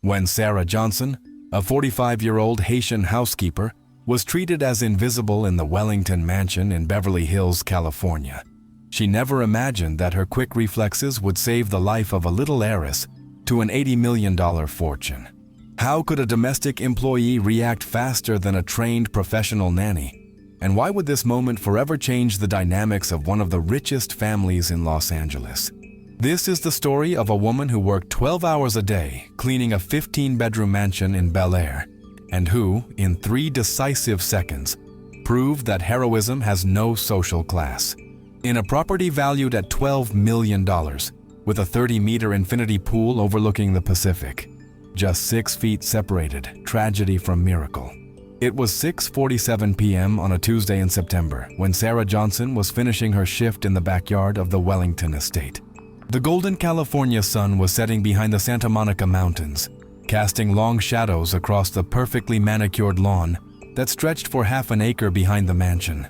When Sarah Johnson, a 45-year-old Haitian housekeeper, was treated as invisible in the Wellington mansion in Beverly Hills, California, she never imagined that her quick reflexes would save the life of a little heiress to an $80 million fortune. How could a domestic employee react faster than a trained professional nanny? And why would this moment forever change the dynamics of one of the richest families in Los Angeles? This is the story of a woman who worked 12 hours a day cleaning a 15-bedroom mansion in Bel Air, and who, in 3 decisive seconds, proved that heroism has no social class. In a property valued at $12 million, with a 30-meter infinity pool overlooking the Pacific, just 6 feet separated tragedy from miracle. It was 6:47 p.m. on a Tuesday in September when Sarah Johnson was finishing her shift in the backyard of the Wellington estate. The golden California sun was setting behind the Santa Monica Mountains, casting long shadows across the perfectly manicured lawn that stretched for half an acre behind the mansion.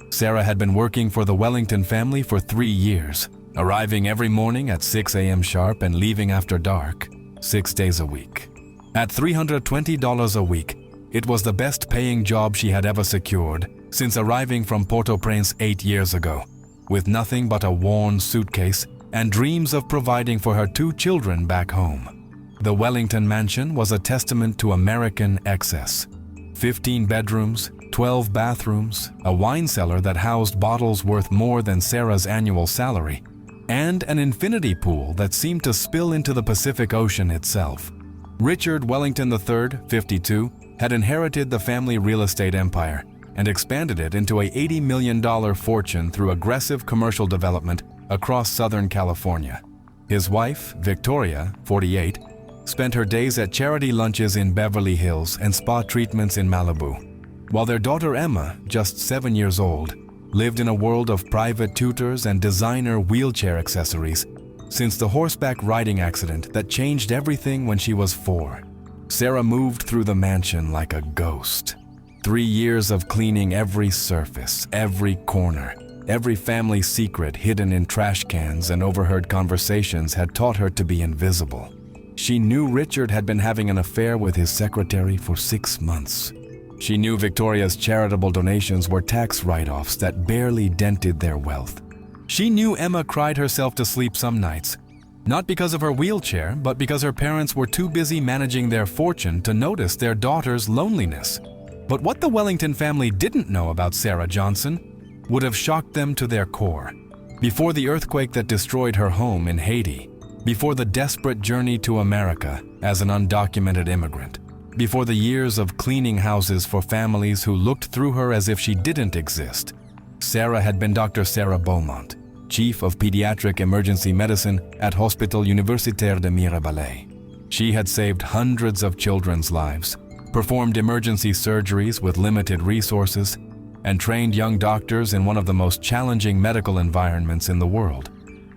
Sarah had been working for the Wellington family for 3 years, arriving every morning at 6 a.m. sharp and leaving after dark, 6 days a week. At $320 a week, it was the best-paying job she had ever secured since arriving from Port-au-Prince 8 years ago, with nothing but a worn suitcase and dreams of providing for her 2 children back home. The Wellington mansion was a testament to American excess. 15 bedrooms, 12 bathrooms, a wine cellar that housed bottles worth more than Sarah's annual salary, and an infinity pool that seemed to spill into the Pacific Ocean itself. Richard Wellington III, 52, had inherited the family real estate empire and expanded it into a $80 million fortune through aggressive commercial development across Southern California. His wife, Victoria, 48, spent her days at charity lunches in Beverly Hills and spa treatments in Malibu, while their daughter Emma, just 7 years old, lived in a world of private tutors and designer wheelchair accessories since the horseback riding accident that changed everything when she was 4. Sarah moved through the mansion like a ghost. 3 years of cleaning every surface, every corner, every family secret hidden in trash cans and overheard conversations had taught her to be invisible. She knew Richard had been having an affair with his secretary for 6 months. She knew Victoria's charitable donations were tax write-offs that barely dented their wealth. She knew Emma cried herself to sleep some nights, not because of her wheelchair, but because her parents were too busy managing their fortune to notice their daughter's loneliness. But what the Wellington family didn't know about Sarah Johnson would have shocked them to their core. Before the earthquake that destroyed her home in Haiti, before the desperate journey to America as an undocumented immigrant, before the years of cleaning houses for families who looked through her as if she didn't exist, Sarah had been Dr. Sarah Beaumont, Chief of Pediatric Emergency Medicine at Hospital Universitaire de Mirabel. She had saved hundreds of children's lives, performed emergency surgeries with limited resources, and trained young doctors in one of the most challenging medical environments in the world.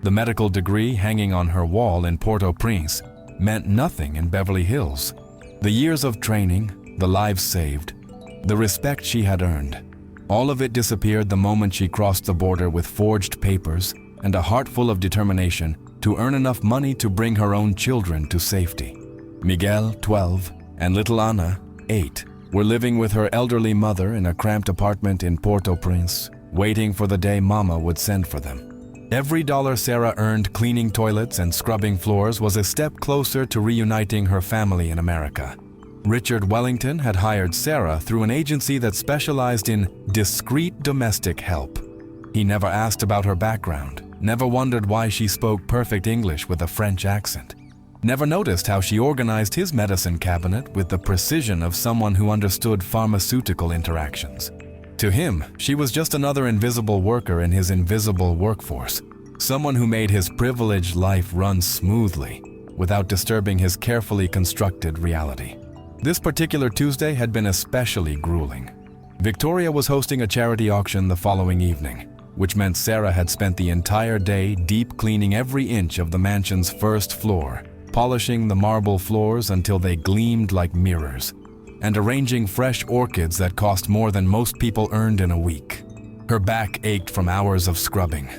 The medical degree hanging on her wall in Port-au-Prince meant nothing in Beverly Hills. The years of training, the lives saved, the respect she had earned, all of it disappeared the moment she crossed the border with forged papers and a heart full of determination to earn enough money to bring her own children to safety. Miguel, 12, and little Ana, 8, were living with her elderly mother in a cramped apartment in Port-au-Prince, waiting for the day Mama would send for them. Every dollar Sarah earned cleaning toilets and scrubbing floors was a step closer to reuniting her family in America. Richard Wellington had hired Sarah through an agency that specialized in discreet domestic help. He never asked about her background, never wondered why she spoke perfect English with a French accent, never noticed how she organized his medicine cabinet with the precision of someone who understood pharmaceutical interactions. To him, she was just another invisible worker in his invisible workforce, someone who made his privileged life run smoothly without disturbing his carefully constructed reality. This particular Tuesday had been especially grueling. Victoria was hosting a charity auction the following evening, which meant Sarah had spent the entire day deep cleaning every inch of the mansion's first floor, polishing the marble floors until they gleamed like mirrors, and arranging fresh orchids that cost more than most people earned in a week. Her back ached from hours of scrubbing.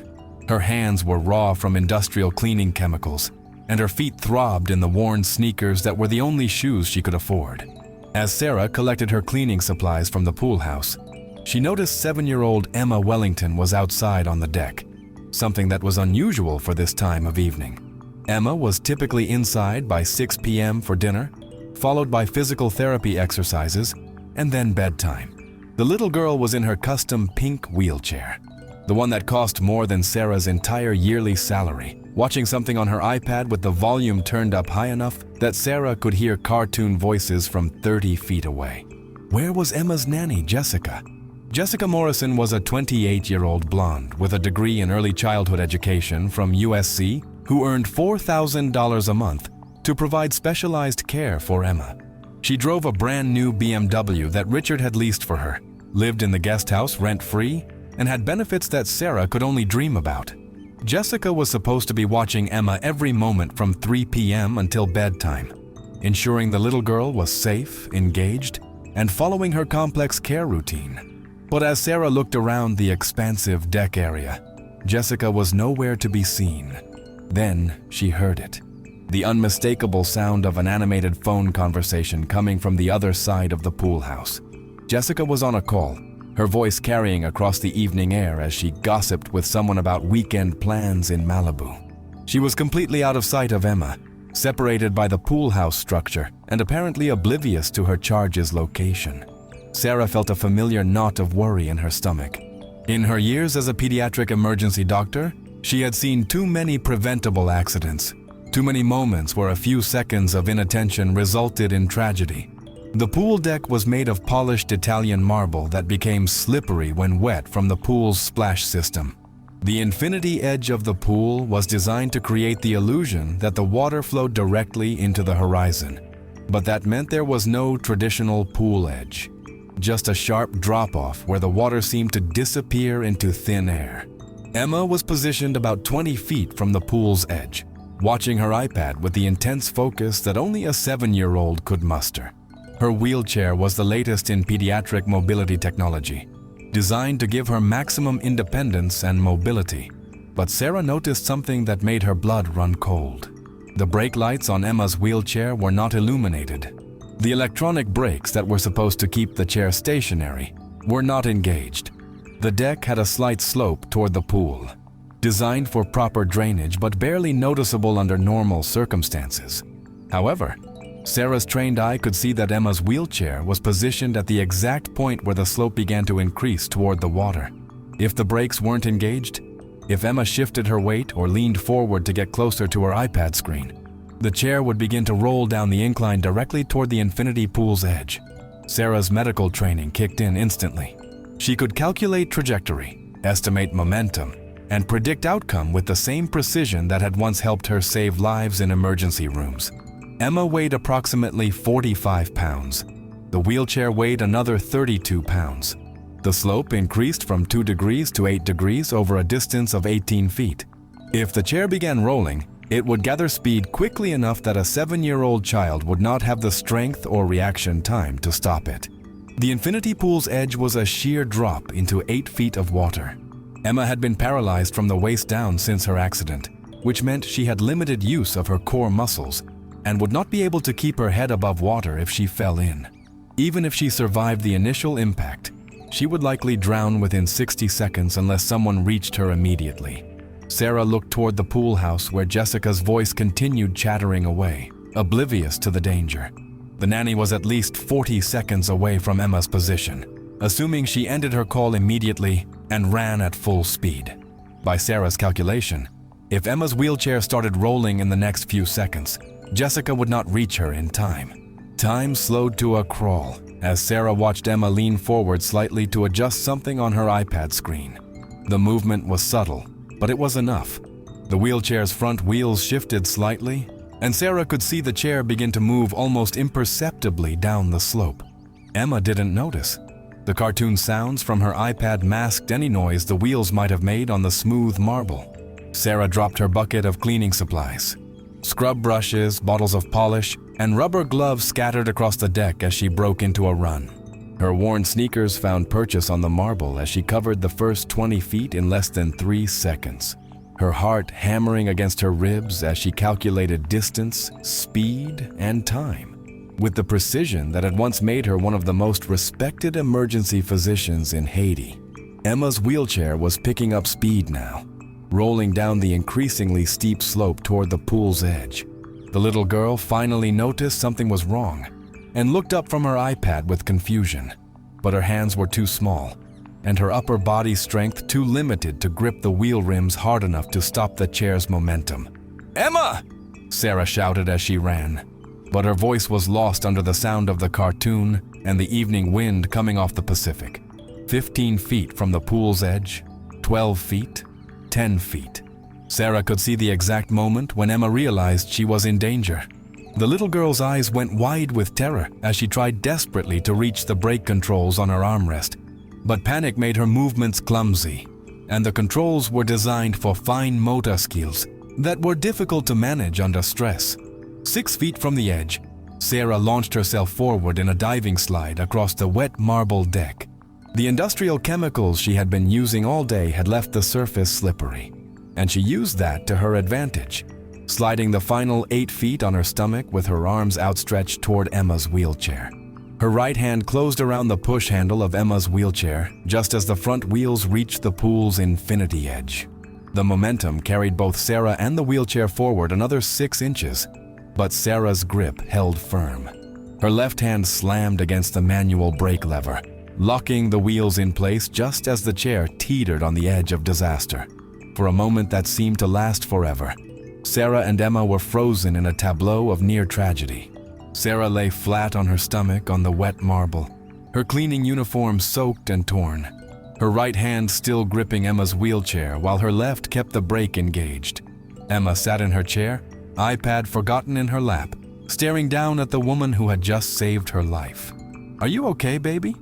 Her hands were raw from industrial cleaning chemicals, and her feet throbbed in the worn sneakers that were the only shoes she could afford. As Sarah collected her cleaning supplies from the pool house, she noticed 7-year-old Emma Wellington was outside on the deck, something that was unusual for this time of evening. Emma was typically inside by 6 p.m. for dinner, followed by physical therapy exercises, and then bedtime. The little girl was in her custom pink wheelchair, the one that cost more than Sarah's entire yearly salary, watching something on her iPad with the volume turned up high enough that Sarah could hear cartoon voices from 30 feet away. Where was Emma's nanny, Jessica? Jessica Morrison was a 28-year-old blonde with a degree in early childhood education from USC who earned $4,000 a month to provide specialized care for Emma. She drove a brand new BMW that Richard had leased for her, lived in the guest house rent-free, and had benefits that Sarah could only dream about. Jessica was supposed to be watching Emma every moment from 3 p.m. until bedtime, ensuring the little girl was safe, engaged, and following her complex care routine. But as Sarah looked around the expansive deck area, Jessica was nowhere to be seen. Then she heard it. The unmistakable sound of an animated phone conversation coming from the other side of the pool house. Jessica was on a call, her voice carrying across the evening air as she gossiped with someone about weekend plans in Malibu. She was completely out of sight of Emma, separated by the pool house structure and apparently oblivious to her charge's location. Sarah felt a familiar knot of worry in her stomach. In her years as a pediatric emergency doctor, she had seen too many preventable accidents, too many moments where a few seconds of inattention resulted in tragedy. The pool deck was made of polished Italian marble that became slippery when wet from the pool's splash system. The infinity edge of the pool was designed to create the illusion that the water flowed directly into the horizon, but that meant there was no traditional pool edge, just a sharp drop-off where the water seemed to disappear into thin air. Emma was positioned about 20 feet from the pool's edge, watching her iPad with the intense focus that only a 7-year-old could muster. Her wheelchair was the latest in pediatric mobility technology, designed to give her maximum independence and mobility. But Sarah noticed something that made her blood run cold. The brake lights on Emma's wheelchair were not illuminated. The electronic brakes that were supposed to keep the chair stationary were not engaged. The deck had a slight slope toward the pool, designed for proper drainage but barely noticeable under normal circumstances. However, Sarah's trained eye could see that Emma's wheelchair was positioned at the exact point where the slope began to increase toward the water. If the brakes weren't engaged, if Emma shifted her weight or leaned forward to get closer to her iPad screen, the chair would begin to roll down the incline directly toward the infinity pool's edge. Sarah's medical training kicked in instantly. She could calculate trajectory, estimate momentum, and predict outcome with the same precision that had once helped her save lives in emergency rooms. Emma weighed approximately 45 pounds. The wheelchair weighed another 32 pounds. The slope increased from 2 degrees to 8 degrees over a distance of 18 feet. If the chair began rolling, it would gather speed quickly enough that a 7-year-old child would not have the strength or reaction time to stop it. The infinity pool's edge was a sheer drop into 8 feet of water. Emma had been paralyzed from the waist down since her accident, which meant she had limited use of her core muscles and would not be able to keep her head above water if she fell in. Even if she survived the initial impact, she would likely drown within 60 seconds unless someone reached her immediately. Sarah looked toward the pool house where Jessica's voice continued chattering away, oblivious to the danger. The nanny was at least 40 seconds away from Emma's position, assuming she ended her call immediately and ran at full speed. By Sarah's calculation, if Emma's wheelchair started rolling in the next few seconds, Jessica would not reach her in time. Time slowed to a crawl as Sarah watched Emma lean forward slightly to adjust something on her iPad screen. The movement was subtle, but it was enough. The wheelchair's front wheels shifted slightly, and Sarah could see the chair begin to move almost imperceptibly down the slope. Emma didn't notice. The cartoon sounds from her iPad masked any noise the wheels might have made on the smooth marble. Sarah dropped her bucket of cleaning supplies. Scrub brushes, bottles of polish, and rubber gloves scattered across the deck as she broke into a run. Her worn sneakers found purchase on the marble as she covered the first 20 feet in less than 3 seconds. her heart hammering against her ribs as she calculated distance, speed, and time, with the precision that had once made her one of the most respected emergency physicians in Haiti. Emma's wheelchair was picking up speed now, rolling down the increasingly steep slope toward the pool's edge. The little girl finally noticed something was wrong and looked up from her iPad with confusion, but her hands were too small and her upper body strength too limited to grip the wheel rims hard enough to stop the chair's momentum. "Emma!" Sarah shouted as she ran, but her voice was lost under the sound of the cartoon and the evening wind coming off the Pacific. 15 feet from the pool's edge, 12 feet, 10 feet. Sarah could see the exact moment when Emma realized she was in danger. The little girl's eyes went wide with terror as she tried desperately to reach the brake controls on her armrest. But panic made her movements clumsy, and the controls were designed for fine motor skills that were difficult to manage under stress. 6 feet from the edge, Sarah launched herself forward in a diving slide across the wet marble deck. The industrial chemicals she had been using all day had left the surface slippery, and she used that to her advantage, sliding the final 8 feet on her stomach with her arms outstretched toward Emma's wheelchair. Her right hand closed around the push handle of Emma's wheelchair just as the front wheels reached the pool's infinity edge. The momentum carried both Sarah and the wheelchair forward another 6 inches, but Sarah's grip held firm. Her left hand slammed against the manual brake lever, locking the wheels in place just as the chair teetered on the edge of disaster. For a moment that seemed to last forever, Sarah and Emma were frozen in a tableau of near tragedy. Sarah lay flat on her stomach on the wet marble, her cleaning uniform soaked and torn, her right hand still gripping Emma's wheelchair while her left kept the brake engaged. Emma sat in her chair, iPad forgotten in her lap, staring down at the woman who had just saved her life. "Are you okay, baby?"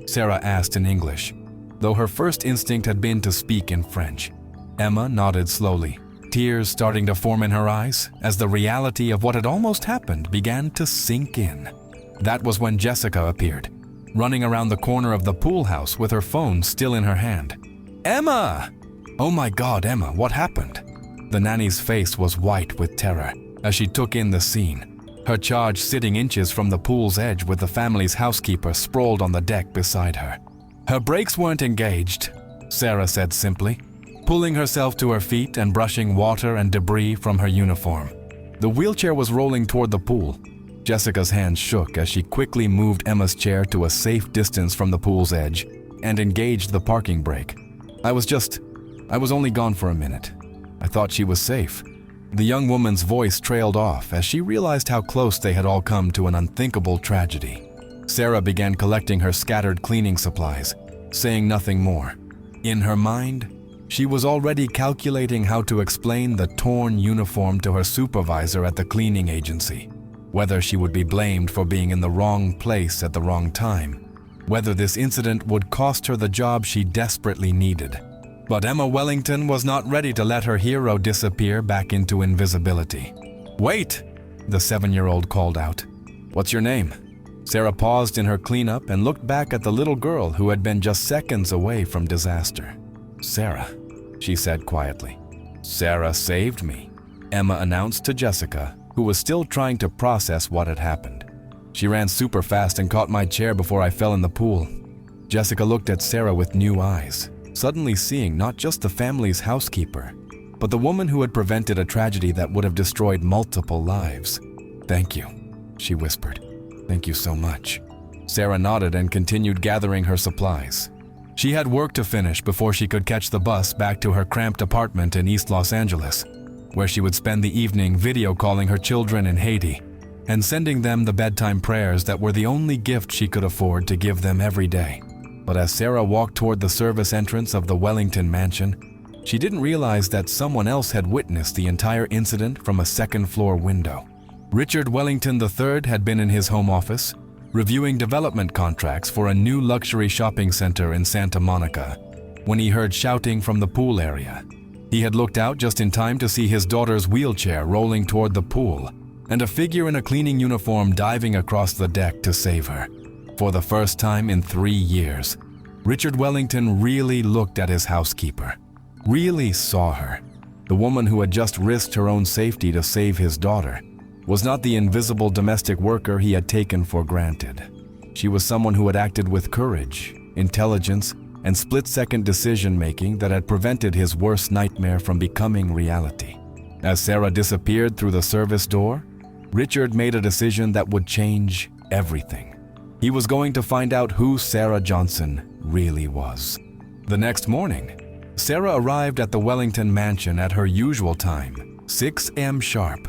Sarah asked in English, though her first instinct had been to speak in French. Emma nodded slowly, tears starting to form in her eyes as the reality of what had almost happened began to sink in. That was when Jessica appeared, running around the corner of the pool house with her phone still in her hand. "Emma!" "Oh my God, Emma, what happened?" The nanny's face was white with terror as she took in the scene, her charge sitting inches from the pool's edge with the family's housekeeper sprawled on the deck beside her. "Her brakes weren't engaged," Sarah said simply, pulling herself to her feet and brushing water and debris from her uniform. The wheelchair was rolling toward the pool. Jessica's hands shook as she quickly moved Emma's chair to a safe distance from the pool's edge and engaged the parking brake. I was only gone for a minute. I thought she was safe." The young woman's voice trailed off as she realized how close they had all come to an unthinkable tragedy. Sarah began collecting her scattered cleaning supplies, saying nothing more. In her mind, she was already calculating how to explain the torn uniform to her supervisor at the cleaning agency, whether she would be blamed for being in the wrong place at the wrong time, whether this incident would cost her the job she desperately needed. But Emma Wellington was not ready to let her hero disappear back into invisibility. "Wait!" the 7-year-old called out. "What's your name?" Sarah paused in her cleanup and looked back at the little girl who had been just seconds away from disaster. "Sarah," she said quietly. "Sarah saved me," Emma announced to Jessica, who was still trying to process what had happened. "She ran super fast and caught my chair before I fell in the pool." Jessica looked at Sarah with new eyes, suddenly seeing not just the family's housekeeper, but the woman who had prevented a tragedy that would have destroyed multiple lives. "Thank you," she whispered. "Thank you so much." Sarah nodded and continued gathering her supplies. She had work to finish before she could catch the bus back to her cramped apartment in East Los Angeles, where she would spend the evening video calling her children in Haiti and sending them the bedtime prayers that were the only gift she could afford to give them every day. But as Sarah walked toward the service entrance of the Wellington mansion, she didn't realize that someone else had witnessed the entire incident from a second-floor window. Richard Wellington III had been in his home office, reviewing development contracts for a new luxury shopping center in Santa Monica, when he heard shouting from the pool area. He had looked out just in time to see his daughter's wheelchair rolling toward the pool, and a figure in a cleaning uniform diving across the deck to save her. For the first time in 3 years, Richard Wellington really looked at his housekeeper, really saw her. The woman who had just risked her own safety to save his daughter was not the invisible domestic worker he had taken for granted. She was someone who had acted with courage, intelligence, and split-second decision-making that had prevented his worst nightmare from becoming reality. As Sarah disappeared through the service door, Richard made a decision that would change everything. He was going to find out who Sarah Johnson really was. The next morning, Sarah arrived at the Wellington mansion at her usual time, 6 a.m. sharp.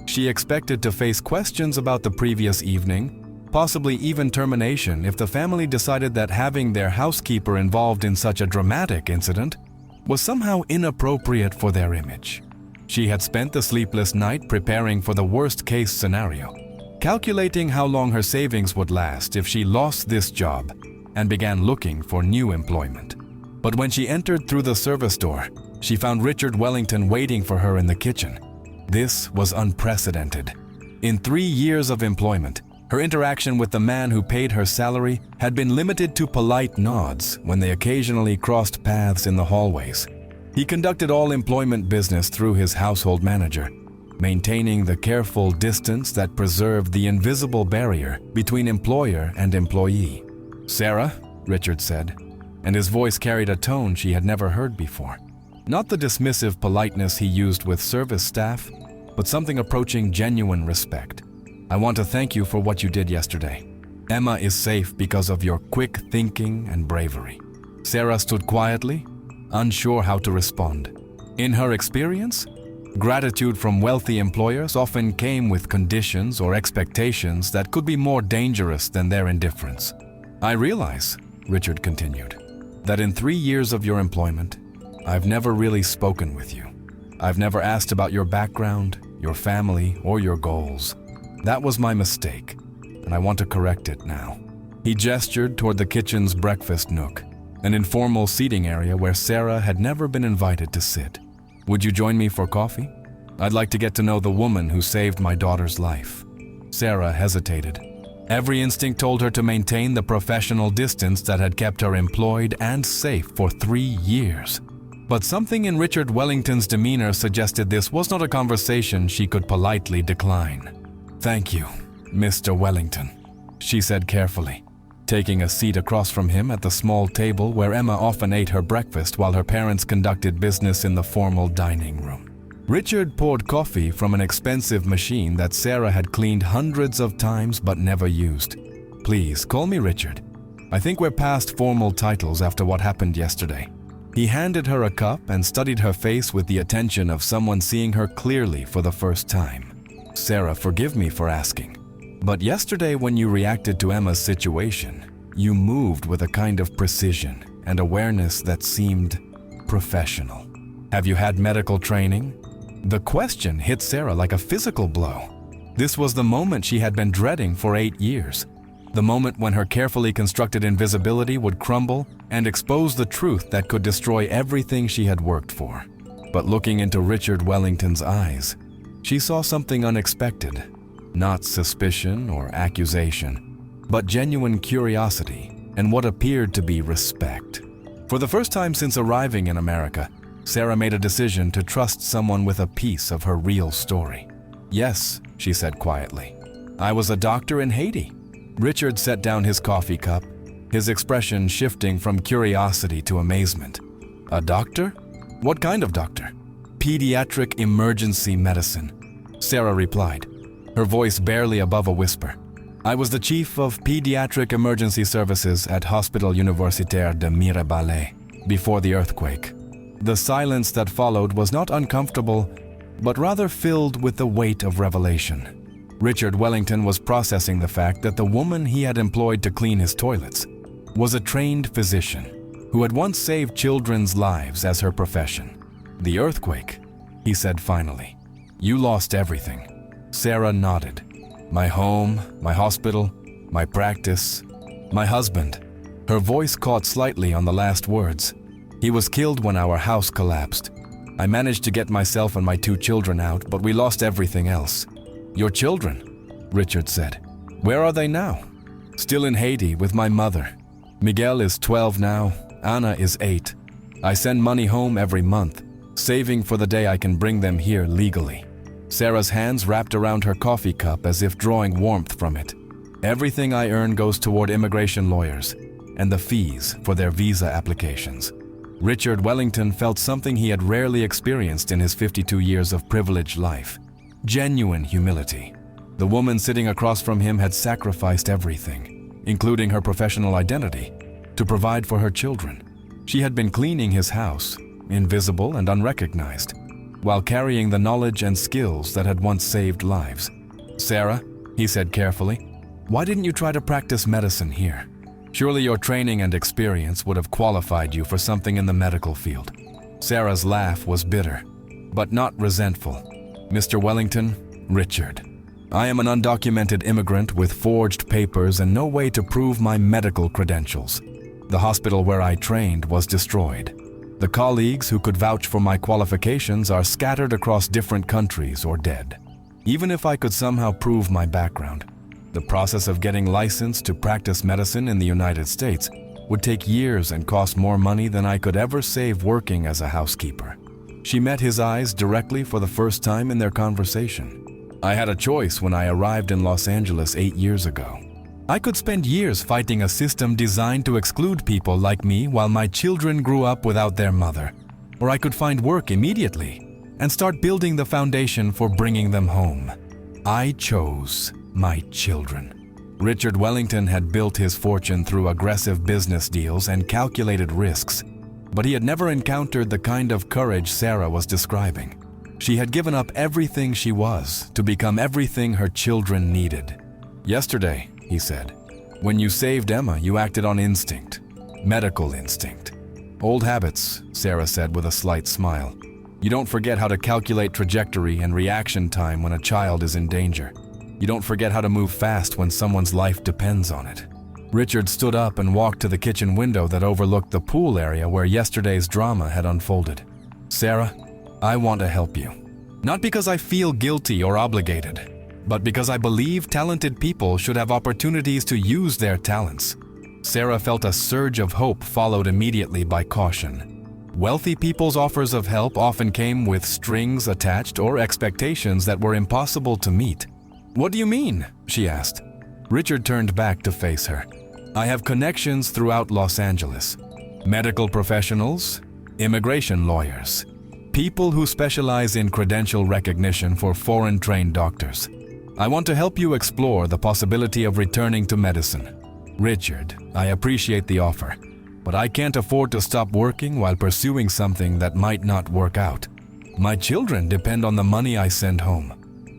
She expected to face questions about the previous evening, possibly even termination if the family decided that having their housekeeper involved in such a dramatic incident was somehow inappropriate for their image. She had spent the sleepless night preparing for the worst-case scenario, calculating how long her savings would last if she lost this job and began looking for new employment. But when she entered through the service door, she found Richard Wellington waiting for her in the kitchen. This was unprecedented. In 3 years of employment, her interaction with the man who paid her salary had been limited to polite nods when they occasionally crossed paths in the hallways. He conducted all employment business through his household manager, maintaining the careful distance that preserved the invisible barrier between employer and employee. "Sarah," Richard said, and his voice carried a tone she had never heard before. Not the dismissive politeness he used with service staff, but something approaching genuine respect. "I want to thank you for what you did yesterday. Emma is safe because of your quick thinking and bravery." Sarah stood quietly, unsure how to respond. In her experience, gratitude from wealthy employers often came with conditions or expectations that could be more dangerous than their indifference. "I realize," Richard continued, "that in 3 years of your employment, I've never really spoken with you. I've never asked about your background, your family, or your goals. That was my mistake, and I want to correct it now." He gestured toward the kitchen's breakfast nook, an informal seating area where Sarah had never been invited to sit. "Would you join me for coffee? I'd like to get to know the woman who saved my daughter's life." Sarah hesitated. Every instinct told her to maintain the professional distance that had kept her employed and safe for 3 years. But something in Richard Wellington's demeanor suggested this was not a conversation she could politely decline. "Thank you, Mr. Wellington," she said carefully, taking a seat across from him at the small table where Emma often ate her breakfast while her parents conducted business in the formal dining room. Richard poured coffee from an expensive machine that Sarah had cleaned hundreds of times but never used. "Please, call me Richard. I think we're past formal titles after what happened yesterday." He handed her a cup and studied her face with the attention of someone seeing her clearly for the first time. "Sarah, forgive me for asking, but yesterday when you reacted to Emma's situation, you moved with a kind of precision and awareness that seemed professional. Have you had medical training?" The question hit Sarah like a physical blow. This was the moment she had been dreading for 8 years. The moment when her carefully constructed invisibility would crumble and expose the truth that could destroy everything she had worked for. But looking into Richard Wellington's eyes, she saw something unexpected. Not suspicion or accusation, but genuine curiosity and what appeared to be respect. For the first time since arriving in America, Sarah made a decision to trust someone with a piece of her real story. "Yes," she said quietly. "I was a doctor in Haiti." Richard set down his coffee cup, his expression shifting from curiosity to amazement. "A doctor? What kind of doctor?" "Pediatric emergency medicine," Sarah replied, her voice barely above a whisper. "I was the chief of pediatric emergency services at Hospital Universitaire de Mirebalais before the earthquake." The silence that followed was not uncomfortable, but rather filled with the weight of revelation. Richard Wellington was processing the fact that the woman he had employed to clean his toilets was a trained physician who had once saved children's lives as her profession. "The earthquake," he said finally. "You lost everything." Sarah nodded. "My home, my hospital, my practice, my husband." Her voice caught slightly on the last words. "He was killed when our house collapsed. I managed to get myself and my 2 children out, but we lost everything else." "Your children," Richard said. "Where are they now?" "Still in Haiti with my mother. Miguel is 12 now, Anna is 8. I send money home every month, saving for the day I can bring them here legally. Sarah's hands wrapped around her coffee cup as if drawing warmth from it. Everything I earn goes toward immigration lawyers and the fees for their visa applications. Richard Wellington felt something he had rarely experienced in his 52 years of privileged life: genuine humility. The woman sitting across from him had sacrificed everything, including her professional identity, to provide for her children. She had been cleaning his house, invisible and unrecognized, while carrying the knowledge and skills that had once saved lives. "Sarah," he said carefully, "why didn't you try to practice medicine here? Surely your training and experience would have qualified you for something in the medical field." Sarah's laugh was bitter, but not resentful. "Mr. Wellington, Richard, I am an undocumented immigrant with forged papers and no way to prove my medical credentials. The hospital where I trained was destroyed. The colleagues who could vouch for my qualifications are scattered across different countries or dead. Even if I could somehow prove my background, the process of getting licensed to practice medicine in the United States would take years and cost more money than I could ever save working as a housekeeper." She met his eyes directly for the first time in their conversation. "I had a choice when I arrived in Los Angeles 8 years ago. I could spend years fighting a system designed to exclude people like me while my children grew up without their mother. Or I could find work immediately and start building the foundation for bringing them home. I chose my children." Richard Wellington had built his fortune through aggressive business deals and calculated risks, but he had never encountered the kind of courage Sarah was describing. She had given up everything she was to become everything her children needed. "Yesterday," he said, "when you saved Emma, you acted on instinct, medical instinct." "Old habits," Sarah said with a slight smile. "You don't forget how to calculate trajectory and reaction time when a child is in danger. You don't forget how to move fast when someone's life depends on it." Richard stood up and walked to the kitchen window that overlooked the pool area where yesterday's drama had unfolded. "Sarah, I want to help you. Not because I feel guilty or obligated, but because I believe talented people should have opportunities to use their talents." Sarah felt a surge of hope followed immediately by caution. Wealthy people's offers of help often came with strings attached or expectations that were impossible to meet. "What do you mean?" she asked. Richard turned back to face her. "I have connections throughout Los Angeles. Medical professionals, immigration lawyers, people who specialize in credential recognition for foreign-trained doctors. I want to help you explore the possibility of returning to medicine. Richard, I appreciate the offer, but I can't afford to stop working while pursuing something that might not work out. My children depend on the money I send home.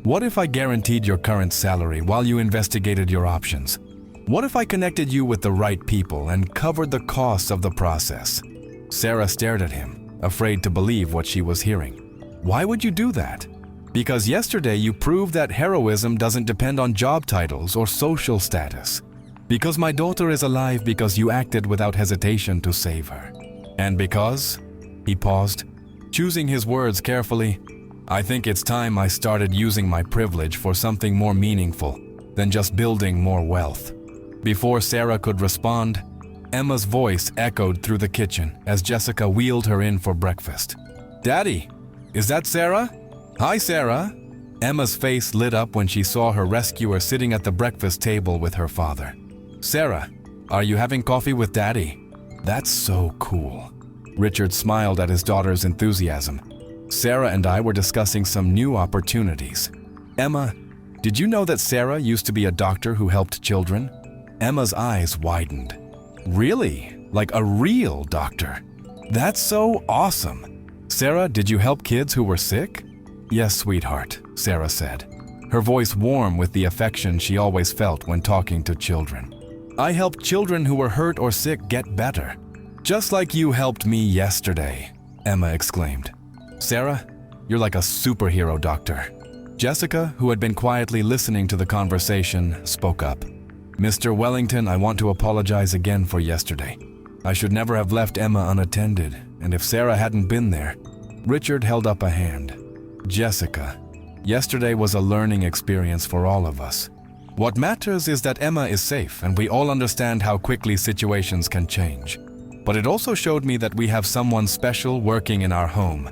What if I guaranteed your current salary while you investigated your options? What if I connected you with the right people and covered the costs of the process?" Sarah stared at him, afraid to believe what she was hearing. "Why would you do that?" "Because yesterday you proved that heroism doesn't depend on job titles or social status. Because my daughter is alive because you acted without hesitation to save her. And because," he paused, choosing his words carefully, "I think it's time I started using my privilege for something more meaningful than just building more wealth." Before Sarah could respond, Emma's voice echoed through the kitchen as Jessica wheeled her in for breakfast. "Daddy, is that Sarah?" "Hi, Sarah." Emma's face lit up when she saw her rescuer sitting at the breakfast table with her father. "Sarah, are you having coffee with Daddy?" "That's so cool." Richard smiled at his daughter's enthusiasm. "Sarah and I were discussing some new opportunities. Emma, did you know that Sarah used to be a doctor who helped children?" Emma's eyes widened. "Really? Like a real doctor? That's so awesome. Sarah, did you help kids who were sick?" "Yes, sweetheart," Sarah said, her voice warm with the affection she always felt when talking to children. "I helped children who were hurt or sick get better. Just like you helped me yesterday," Emma exclaimed. "Sarah, you're like a superhero doctor." Jessica, who had been quietly listening to the conversation, spoke up. "Mr. Wellington, I want to apologize again for yesterday. I should never have left Emma unattended, and if Sarah hadn't been there..." Richard held up a hand. "Jessica, yesterday was a learning experience for all of us. What matters is that Emma is safe and we all understand how quickly situations can change. But it also showed me that we have someone special working in our home.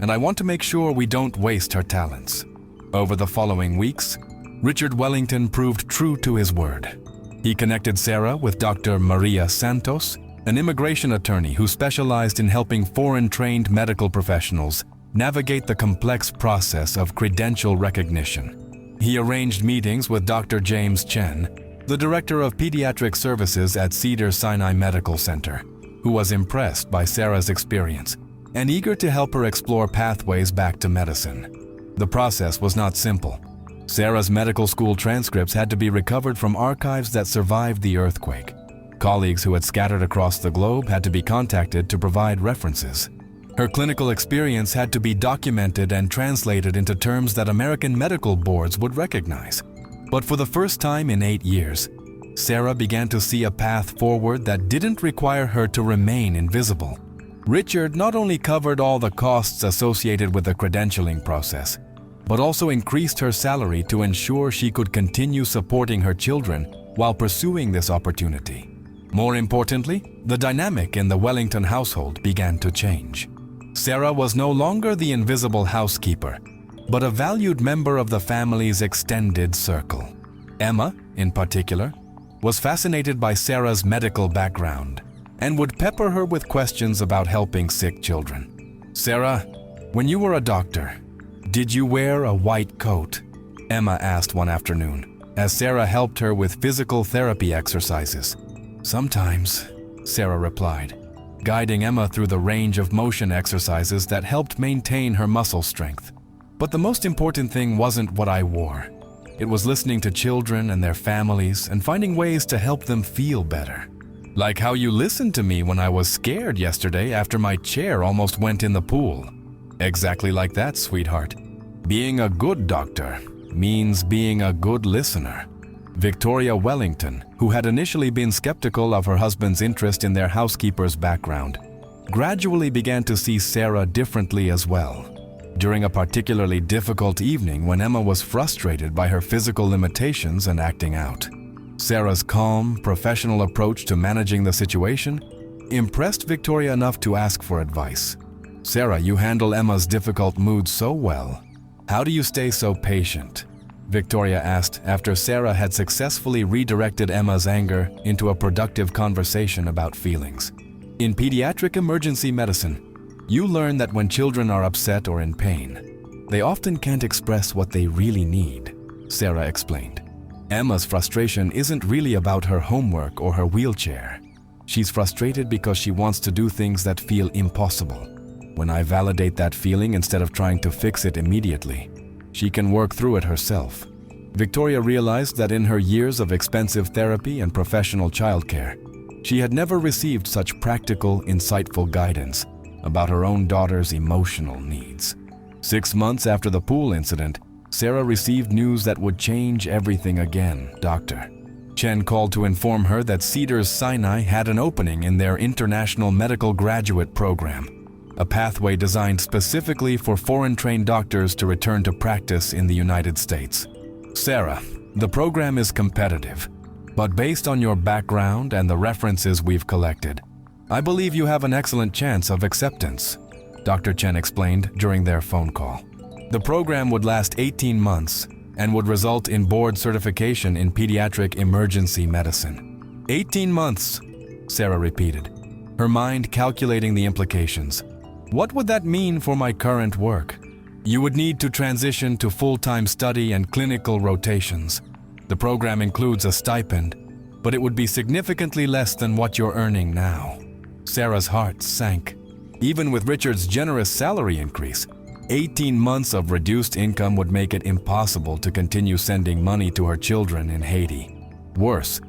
and I want to make sure we don't waste her talents." Over the following weeks, Richard Wellington proved true to his word. He connected Sarah with Dr. Maria Santos, an immigration attorney who specialized in helping foreign-trained medical professionals navigate the complex process of credential recognition. He arranged meetings with Dr. James Chen, the director of pediatric services at Cedars-Sinai Medical Center, who was impressed by Sarah's experience and eager to help her explore pathways back to medicine. The process was not simple. Sarah's medical school transcripts had to be recovered from archives that survived the earthquake. Colleagues who had scattered across the globe had to be contacted to provide references. Her clinical experience had to be documented and translated into terms that American medical boards would recognize. But for the first time in 8 years, Sarah began to see a path forward that didn't require her to remain invisible. Richard not only covered all the costs associated with the credentialing process, but also increased her salary to ensure she could continue supporting her children while pursuing this opportunity. More importantly, the dynamic in the Wellington household began to change. Sarah was no longer the invisible housekeeper, but a valued member of the family's extended circle. Emma, in particular, was fascinated by Sarah's medical background and would pepper her with questions about helping sick children. "Sarah, when you were a doctor, did you wear a white coat?" Emma asked one afternoon, as Sarah helped her with physical therapy exercises. "Sometimes," Sarah replied, guiding Emma through the range of motion exercises that helped maintain her muscle strength. "But the most important thing wasn't what I wore. It was listening to children and their families and finding ways to help them feel better. Like how you listened to me when I was scared yesterday after my chair almost went in the pool." "Exactly like that, sweetheart. Being a good doctor means being a good listener." Victoria Wellington, who had initially been skeptical of her husband's interest in their housekeeper's background, gradually began to see Sarah differently as well. During a particularly difficult evening when Emma was frustrated by her physical limitations and acting out, Sarah's calm, professional approach to managing the situation impressed Victoria enough to ask for advice. "Sarah, you handle Emma's difficult mood so well. How do you stay so patient?" Victoria asked after Sarah had successfully redirected Emma's anger into a productive conversation about feelings. In pediatric emergency medicine, you learn that when children are upset or in pain, they often can't express what they really need, Sarah explained. Emma's frustration isn't really about her homework or her wheelchair. She's frustrated because she wants to do things that feel impossible. When I validate that feeling instead of trying to fix it immediately, she can work through it herself. Victoria realized that in her years of expensive therapy and professional childcare, she had never received such practical, insightful guidance about her own daughter's emotional needs. 6 months after the pool incident, Sarah received news that would change everything again. Dr. Chen called to inform her that Cedars-Sinai had an opening in their International Medical Graduate Program, a pathway designed specifically for foreign-trained doctors to return to practice in the United States. "Sarah, the program is competitive, but based on your background and the references we've collected, I believe you have an excellent chance of acceptance," Dr. Chen explained during their phone call. The program would last 18 months and would result in board certification in pediatric emergency medicine. 18 months, Sarah repeated, her mind calculating the implications. "What would that mean for my current work?" "You would need to transition to full-time study and clinical rotations. The program includes a stipend, but it would be significantly less than what you're earning now." Sarah's heart sank. Even with Richard's generous salary increase, 18 months of reduced income would make it impossible to continue sending money to her children in Haiti. Worse,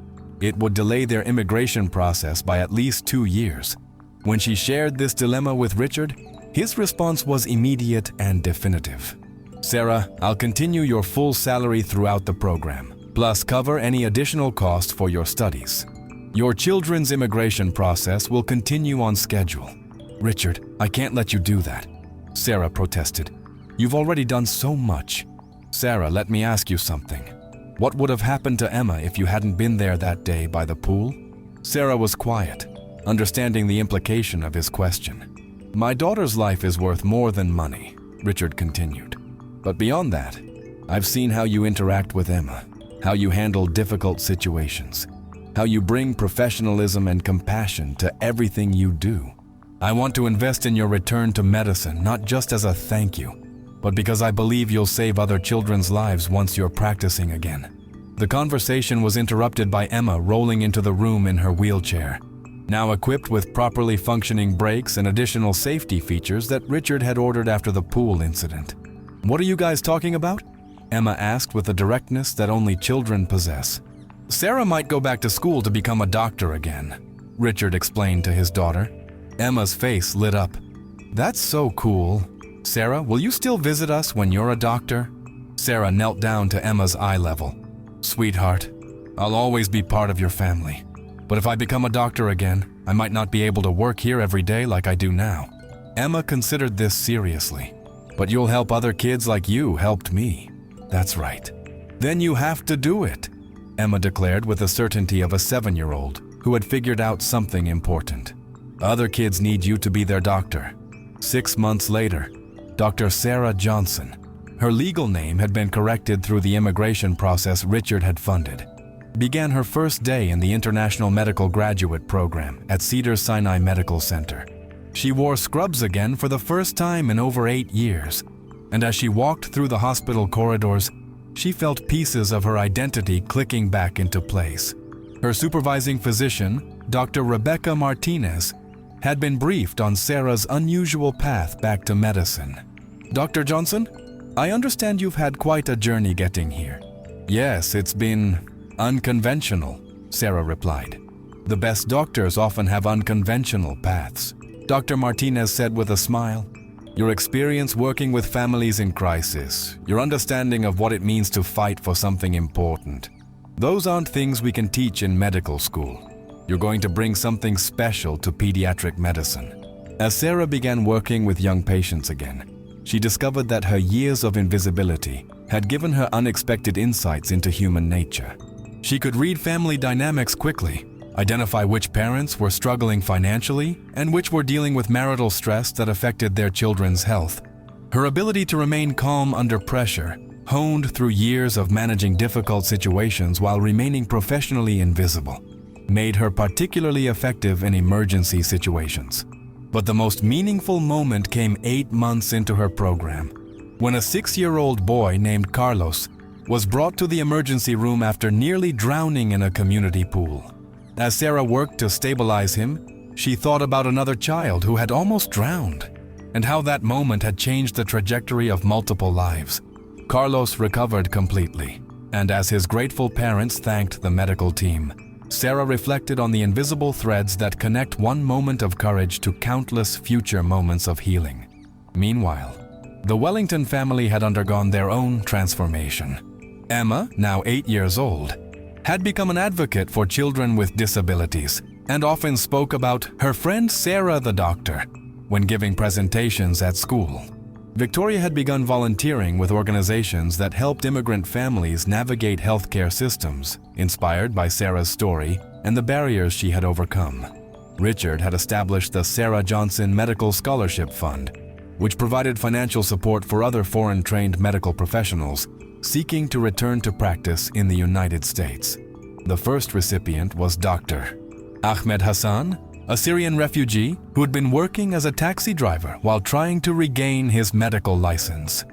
it would delay their immigration process by at least 2 years. When she shared this dilemma with Richard, his response was immediate and definitive. "Sarah, I'll continue your full salary throughout the program, plus cover any additional costs for your studies. Your children's immigration process will continue on schedule." "Richard, I can't let you do that," Sarah protested. "You've already done so much." "Sarah, let me ask you something. What would have happened to Emma if you hadn't been there that day by the pool?" Sarah was quiet, understanding the implication of his question. My daughter's life is worth more than money, Richard continued. But beyond that, I've seen how you interact with Emma, how you handle difficult situations, how you bring professionalism and compassion to everything you do. I want to invest in your return to medicine, not just as a thank you, but because I believe you'll save other children's lives once you're practicing again. The conversation was interrupted by Emma rolling into the room in her wheelchair, now equipped with properly functioning brakes and additional safety features that Richard had ordered after the pool incident. "What are you guys talking about?" Emma asked with a directness that only children possess. "Sarah might go back to school to become a doctor again," Richard explained to his daughter. Emma's face lit up. "That's so cool. Sarah, will you still visit us when you're a doctor?" Sarah knelt down to Emma's eye level. "Sweetheart, I'll always be part of your family. But if I become a doctor again, I might not be able to work here every day like I do now." Emma considered this seriously. "But you'll help other kids like you helped me." "That's right." "Then you have to do it," Emma declared with the certainty of a 7-year-old who had figured out something important. "Other kids need you to be their doctor." 6 months later, Dr. Sarah Johnson, her legal name had been corrected through the immigration process Richard had funded, began her first day in the International Medical Graduate Program at Cedars-Sinai Medical Center. She wore scrubs again for the first time in over 8 years, and as she walked through the hospital corridors, she felt pieces of her identity clicking back into place. Her supervising physician, Dr. Rebecca Martinez, had been briefed on Sarah's unusual path back to medicine. "Dr. Johnson, I understand you've had quite a journey getting here." "Yes, it's been unconventional," Sarah replied. "The best doctors often have unconventional paths," Dr. Martinez said with a smile. "Your experience working with families in crisis, your understanding of what it means to fight for something important, those aren't things we can teach in medical school. You're going to bring something special to pediatric medicine." As Sarah began working with young patients again, she discovered that her years of invisibility had given her unexpected insights into human nature. She could read family dynamics quickly, identify which parents were struggling financially and which were dealing with marital stress that affected their children's health. Her ability to remain calm under pressure, honed through years of managing difficult situations while remaining professionally invisible, made her particularly effective in emergency situations. But the most meaningful moment came 8 months into her program, when a 6-year-old boy named Carlos was brought to the emergency room after nearly drowning in a community pool. As Sarah worked to stabilize him, she thought about another child who had almost drowned, and how that moment had changed the trajectory of multiple lives. Carlos recovered completely, and as his grateful parents thanked the medical team, Sarah reflected on the invisible threads that connect one moment of courage to countless future moments of healing. Meanwhile, the Wellington family had undergone their own transformation. Emma, now 8 years old, had become an advocate for children with disabilities and often spoke about her friend Sarah the doctor when giving presentations at school. Victoria had begun volunteering with organizations that helped immigrant families navigate healthcare systems, inspired by Sarah's story and the barriers she had overcome. Richard had established the Sarah Johnson Medical Scholarship Fund, which provided financial support for other foreign-trained medical professionals seeking to return to practice in the United States. The first recipient was Dr. Ahmed Hassan, a Syrian refugee who had been working as a taxi driver while trying to regain his medical license.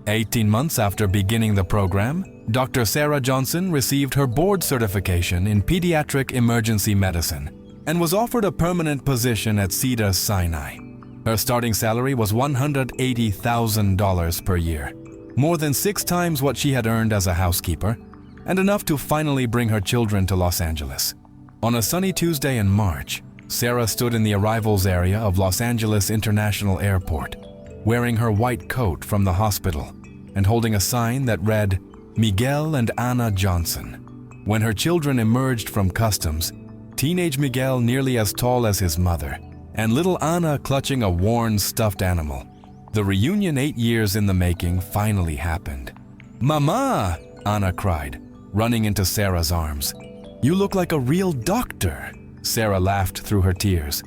18 months after beginning the program, Dr. Sarah Johnson received her board certification in pediatric emergency medicine and was offered a permanent position at Cedars-Sinai. Her starting salary was $180,000 per year, more than 6 times what she had earned as a housekeeper, and enough to finally bring her children to Los Angeles. On a sunny Tuesday in March, Sarah stood in the arrivals area of Los Angeles International Airport, wearing her white coat from the hospital and holding a sign that read, "Miguel and Anna Johnson." When her children emerged from customs, teenage Miguel nearly as tall as his mother, and little Anna clutching a worn stuffed animal, the reunion 8 years in the making finally happened. "Mama!" Anna cried, running into Sarah's arms. "You look like a real doctor." Sarah laughed through her tears.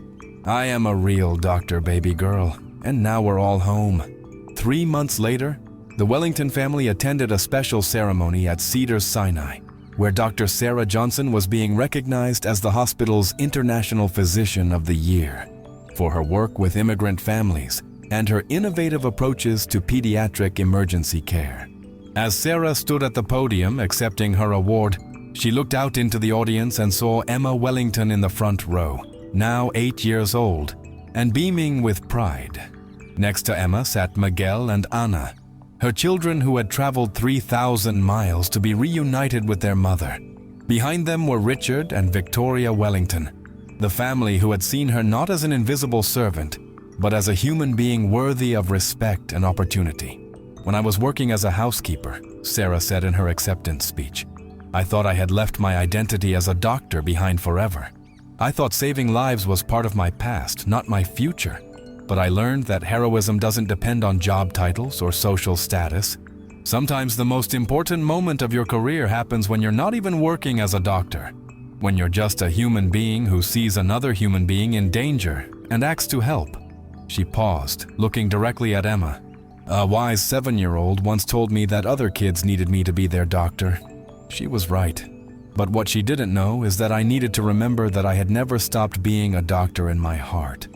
I am a real doctor, baby girl, and now we're all home. 3 months later, the Wellington family attended a special ceremony at Cedars-Sinai, where Dr. Sarah Johnson was being recognized as the hospital's International Physician of the Year for her work with immigrant families and her innovative approaches to pediatric emergency care. As Sarah stood at the podium accepting her award, she looked out into the audience and saw Emma Wellington in the front row, now 8 years old, and beaming with pride. Next to Emma sat Miguel and Ana, her children who had traveled 3,000 miles to be reunited with their mother. Behind them were Richard and Victoria Wellington, the family who had seen her not as an invisible servant, but as a human being worthy of respect and opportunity. When I was working as a housekeeper, Sarah said in her acceptance speech, I thought I had left my identity as a doctor behind forever. I thought saving lives was part of my past, not my future. But I learned that heroism doesn't depend on job titles or social status. Sometimes the most important moment of your career happens when you're not even working as a doctor, when you're just a human being who sees another human being in danger and acts to help. She paused, looking directly at Emma. A wise 7-year-old once told me that other kids needed me to be their doctor. She was right. But what she didn't know is that I needed to remember that I had never stopped being a doctor in my heart.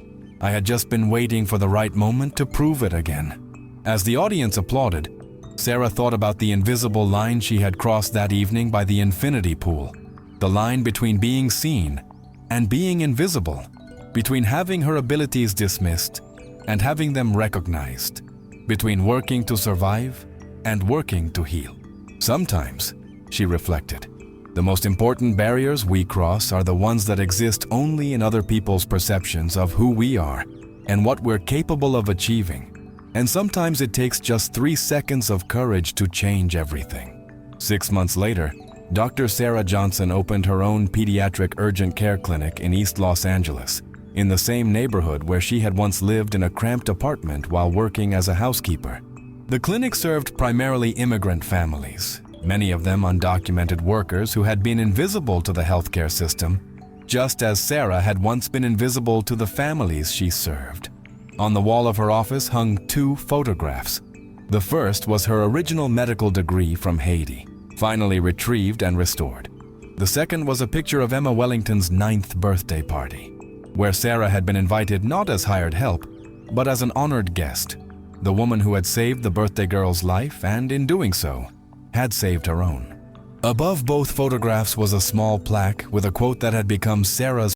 I had just been waiting for the right moment to prove it again. As the audience applauded, Sarah thought about the invisible line she had crossed that evening by the infinity pool, the line between being seen and being invisible, between having her abilities dismissed and having them recognized, between working to survive and working to heal. Sometimes, she reflected, the most important barriers we cross are the ones that exist only in other people's perceptions of who we are and what we're capable of achieving. And sometimes it takes just 3 seconds of courage to change everything. 6 months later, Dr. Sarah Johnson opened her own pediatric urgent care clinic in East Los Angeles, in the same neighborhood where she had once lived in a cramped apartment while working as a housekeeper. The clinic served primarily immigrant families, many of them undocumented workers who had been invisible to the healthcare system, just as Sarah had once been invisible to the families she served. On the wall of her office hung 2 photographs. The first was her original medical degree from Haiti, finally retrieved and restored. The second was a picture of Emma Wellington's 9th birthday party, where Sarah had been invited not as hired help, but as an honored guest, the woman who had saved the birthday girl's life and, in doing so, had saved her own. Above both photographs was a small plaque with a quote that had become Sarah's